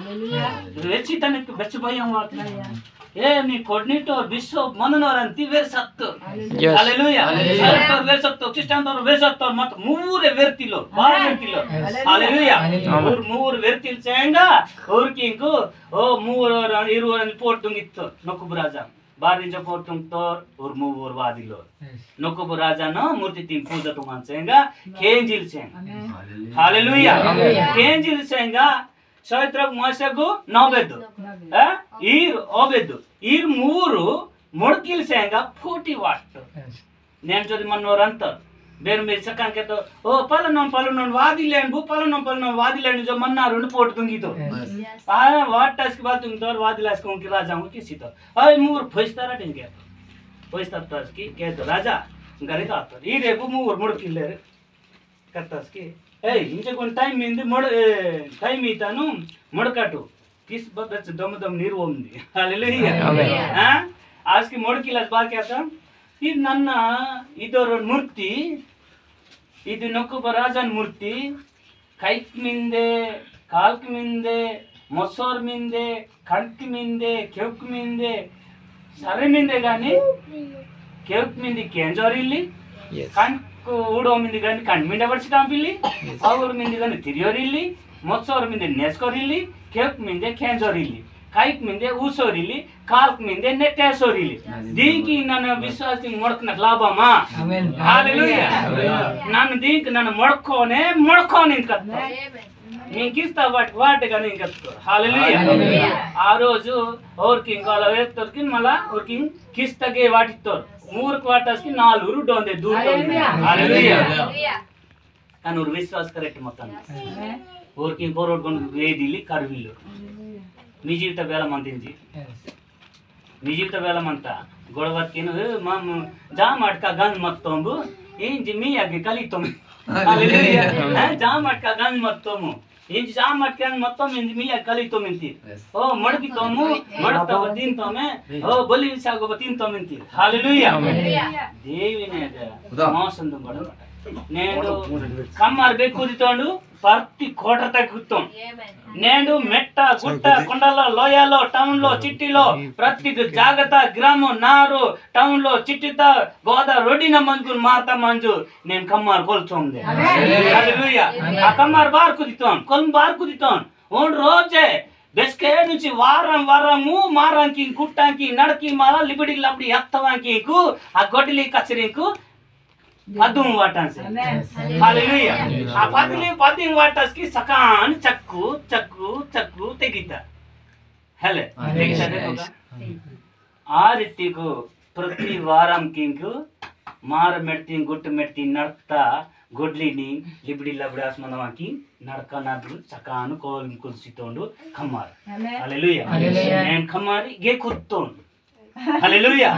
वेची तने बेच भयम वात ए नी कोर्डिनेटर विश्व मननोरंती वेर सत्तो हालेलुया तो वेर सत्तो क्रिश्चियन तो वेर सत्तो मत मूरे वेर्तिलो बार वेर्तिलो हालेलुया और मूर वेर्तिल चेंगा और किंको ओ मूर इरुवरन पोर्तुंगित्तो नकुबराजा बारिंज पोर्तुंगतोर और मूर वादिलो नकुबराजा न मूर्ति तीन पूजा तो मानसेंगा केंजिल चेंग हालेलुया केंजिल चेंगा सैत्रक मोसेगु नवेदु ఈర్ ఓబెద్దు ఈర్ మూరు మొడకిల్ సేంగా 40 వాట్ నేను జొది మన్నోరంత ಬೇರೆ ಮೇಲೆ ಸಕಾಂಕೆತ ಓ ಪಲನ ವಾದಿಲ್ಲೇನ್ ಬು ಪಲನ ವಾದಿಲ್ಲೇನ್ ಜೊ ಮನ್ನ ರುಂಡು ಪೋಟ್ ತುಂಗಿತು ಆ ವಾಟ್ ಟಸ್ಕ ಬಾತ್ ತುಂಗಿತೋರ್ ವಾದಿಲಾಸ್ ಕೋಂಕಿ ರಾಜಾಂಗು ಕಿಸಿತ ಅಯ್ ಮೂರ್ ಫೈಸ್ತಾರ ಟಿಂಗೆ ಫೈಸ್ತಾರ ತಸ್ಕಿ ಕೇತ ರಾಜಾ ಗರಿತ ಆತ ಈ ರೇಬು ಮೂರ್ ಮೊಡಕಿಲ್ಲೆ ಕತ್ತಸ್ಕಿ ಏಯ್ ಇಂಚೆ ಕೊಂಡ ಟೈಮ್ ಇತಾನು ಮೊಡಕಾಟು किस बदच दम दम निर्वोंदी हालेलुया हां आज की मोडकिला बा क्या था ये नन्ना इदर मूर्ति इदु नकुब राजन मूर्ति कैक मिंदे काल्क मिंदे मोसोर मिंदे कंक मिंदे केउक मिंदे सरे मिंदे गानी केउक मिंदे केंजोरिली कंक ऊडो मिंदे गानी कंड मिंदे बडसिटांपिली और मिंदे गानी तिरियोरिली मोसोर मिंदे नेस्कोरिली केक मिंदे खेंजोरिली काइक मिंदे ऊसोरिली काल्क मिंदे नेटेसोरिली दीकी नन विश्वासी मोडकन लाभमा आमेन हालेलुया नन दीक नन मोडकोने कत्तो नी किस्ता वाट गनी कत्तो हालेलुया आ रोजु और किंग काला वेत्तर किन मला और किंग किस्तगे वाटितो मूर क्वार्टर्स की नालूरु डोंदे दूर हालेलुया कनुर विश्वास करेट मतन और की फॉरवर्ड ಕೊಂಡು ವೇದಿಲಿ ಕರ್ವಿಲು నీ జీవిత వేలమంతించి నీ జీవిత వేలమంತ గొడవకిను మామ జా మట్కా గన్ మత్తొంబు ఇంజి మీ అగి కలితొం హల్లెలూయా జా మట్కా గన్ మత్తొము ఇంజి జా మట్కా గన్ మత్తొం ఇంజి మీ అగి కలితొం ఇంతి ఓ మడకి తొము మడత వదిన్ తొమే ఓ బలి సాగో బతిన్ తొం ఇంతి హల్లెలూయా దేవినేద మోసందు బడ నేను కమ్మార్ బెక్కుదితోండు ప్రతి కోట తగ్గుతాం నేను మెట్ట గుట్ట కొండల లోయలో టౌన్ లో చిట్టిలో ప్రతి జాగత గ్రామం నారు టౌన్ లో చిట్టిత గోదా రోడిన మంజుకు మాత మంజు నేను కమ్మార్ కొల్చొందే హల్లెలూయా ఆ కమ్మార్ బార్ కుదితాం కొల్ బార్ కుదితాం ఓన్ రోజే బెస్కే నుంచి వారము మారాంకి కుట్టాంకి నడకి మాల లిబడి లబడి ఎత్తవాంకికు ఆ గొడ్లి కచరింకు पदुम वाटन से हालेलुया आ पदिंग वाटस की सकान चक्कू चक्कू चक्कू तेगिता हेले तेगिता देखोगा आ रीति को प्रति वारम किंकु मार मेट्टी गुट मेट्टी नड़ता गोडली नी लिबडी लबडी आसमनवा की नड़का नादु सकान कोल कुसितोंडु खम्मार हालेलुया नेन खम्मारी गे कुत्तोंडु हालेलुया